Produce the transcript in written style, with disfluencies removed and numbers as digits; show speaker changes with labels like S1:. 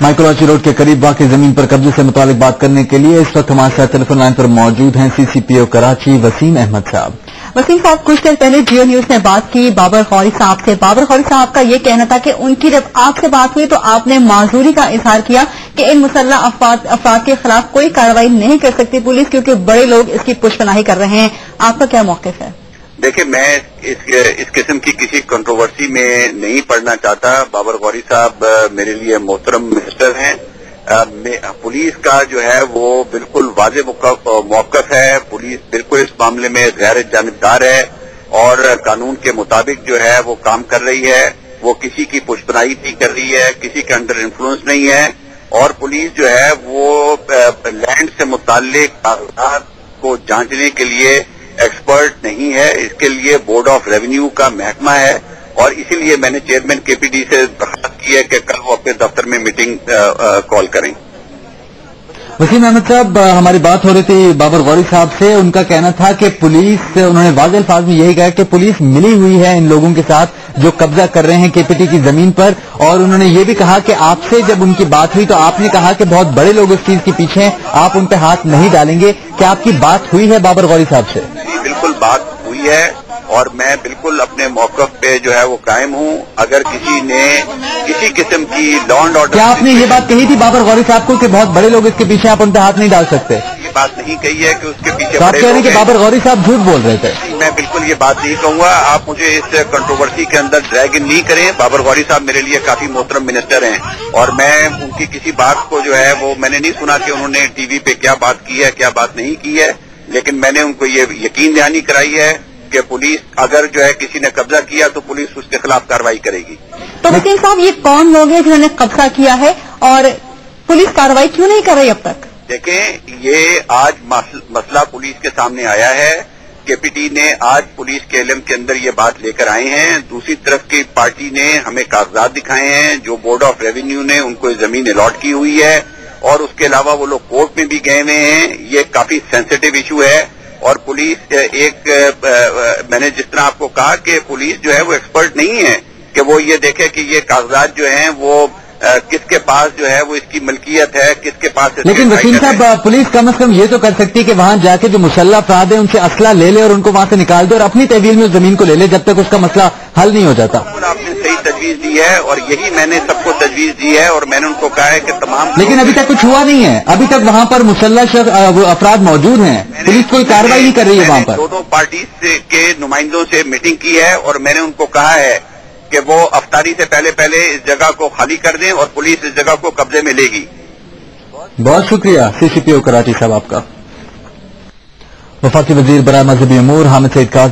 S1: माइकलॉजी road के करीब वाक़ई जमीन पर कब्जे से मुतालिक बात करने के लिए इस वक्त हमारे साथ टेलीफोन लाइन पर मौजूद हैं सीसीपीओ कराची वसीम अहमद साहब।
S2: वसीम साहब, कुछ देर पहले जियो न्यूज ने बात की बाबर गौरी साहब से। बाबर गौरी साहब का ये कहना था कि उनकी जब आपसे बात हुई तो आपने माजूरी का इजहार किया कि इन मुसल्लह अफराद के खिलाफ कोई कार्रवाई नहीं कर सकती पुलिस, क्योंकि बड़े लोग इसकी पुष्पनाही कर रहे हैं। आपका क्या मौक़िफ़ है?
S3: देखिए, मैं इस किस्म की किसी कंट्रोवर्सी में नहीं पड़ना चाहता। बाबर गौरी साहब मेरे लिए मोहतरम मिनिस्टर हैं। पुलिस का जो है वो बिल्कुल वाज़ेह मौक़िफ़ है। पुलिस बिल्कुल इस मामले में गैर जानिबदार है और कानून के मुताबिक जो है वो काम कर रही है। वो किसी की पुष्पनाही नहीं कर रही है, किसी के अंडर इन्फ्लुएंस नहीं है। और पुलिस जो है वो लैंड से मुताल्लिक कागजात को जांचने के लिए एक्सपर्ट नहीं है। इसके लिए बोर्ड ऑफ रेवेन्यू का महकमा है और इसीलिए मैंने चेयरमैन केपीडी से दरख्वास्त की है कि कल वो अपने दफ्तर में मीटिंग कॉल करें।
S1: वसीम अहमद साहब, हमारी बात हो रही थी बाबर गौरी साहब से। उनका कहना था कि पुलिस, उन्होंने वाज़ेह अल्फाज में यही कहा कि पुलिस मिली हुई है इन लोगों के साथ जो कब्जा कर रहे हैं केपीटी की जमीन पर। और उन्होंने ये भी कहा कि आपसे जब उनकी बात हुई तो आपने कहा कि बहुत बड़े लोग इस चीज के पीछे हैं, आप उन पर हाथ नहीं डालेंगे। क्या आपकी बात हुई है बाबर गौरी साहब से?
S3: बिल्कुल बात हुई है और मैं बिल्कुल अपने मौक़िफ़ पे जो है वो कायम हूँ। अगर किसी ने किसी किस्म की लॉ एंड ऑर्डर,
S1: क्या आपने ये बात कही थी बाबर गौरी साहब को कि बहुत बड़े लोग इसके पीछे, आप उन पर हाथ नहीं डाल सकते?
S3: ये बात नहीं कही है कि उसके पीछे
S1: तो आप कह रहे हैं कि बाबर गौरी साहब झूठ बोल रहे थे?
S3: मैं बिल्कुल ये बात नहीं कहूंगा। आप मुझे इस कंट्रोवर्सी के अंदर ड्रैग इन नहीं करें। बाबर गौरी साहब मेरे लिए काफी मोहतरम मिनिस्टर हैं और मैं उनकी किसी बात को जो है वो मैंने नहीं सुना कि उन्होंने टीवी पे क्या बात की है क्या बात नहीं की है। लेकिन मैंने उनको ये यकीन दहानी कराई है कि पुलिस अगर जो है किसी ने कब्जा किया तो पुलिस उसके खिलाफ कार्रवाई करेगी।
S2: तो वसीम साहब, ये कौन लोग हैं जिन्होंने कब्जा किया है और पुलिस कार्रवाई क्यों नहीं कर रही अब तक?
S3: देखें, ये आज मसला पुलिस के सामने आया है। केपीटी ने आज पुलिस के इल्म के अंदर ये बात लेकर आए हैं। दूसरी तरफ की पार्टी ने हमें कागजात दिखाए हैं जो बोर्ड ऑफ रेवेन्यू ने उनको जमीन अलॉट की हुई है और उसके अलावा वो लोग कोर्ट में भी गए हुए हैं। ये काफी सेंसिटिव इशू है और पुलिस मैंने जिस तरह आपको कहा कि पुलिस जो है वो एक्सपर्ट नहीं है कि वो ये देखे कि ये कागजात जो हैं वो किसके पास जो है वो इसकी मलकियत है, किसके पास।
S1: लेकिन वसीम साहब, पुलिस कम से कम ये तो कर सकती है कि वहां जाके जो मुसल्लह अफराद है उनसे असला ले ले और उनको वहां से निकाल दे और अपनी तहवील में उस जमीन को ले ले जब तक उसका मसला हल नहीं हो जाता।
S3: आपने सही तजवीज दी है और यही मैंने सबको तजवीज दी है और मैंने उनको कहा है कि तमाम,
S1: लेकिन अभी तक कुछ हुआ नहीं है। अभी तक वहां पर मुसल्लह अफराद मौजूद हैं, पुलिस कोई कार्रवाई नहीं कर रही है वहां पर।
S3: दोनों पार्टी के नुमाइंदों से मीटिंग की है और मैंने उनको कहा है कि वो अफ्तारी से पहले इस जगह को खाली कर दें और पुलिस इस जगह को कब्जे में लेगी।
S1: बहुत शुक्रिया सीसीपीओ कराची साहब आपका। वफाकी वजीर बराए मजहबी अमूर हामिद सईद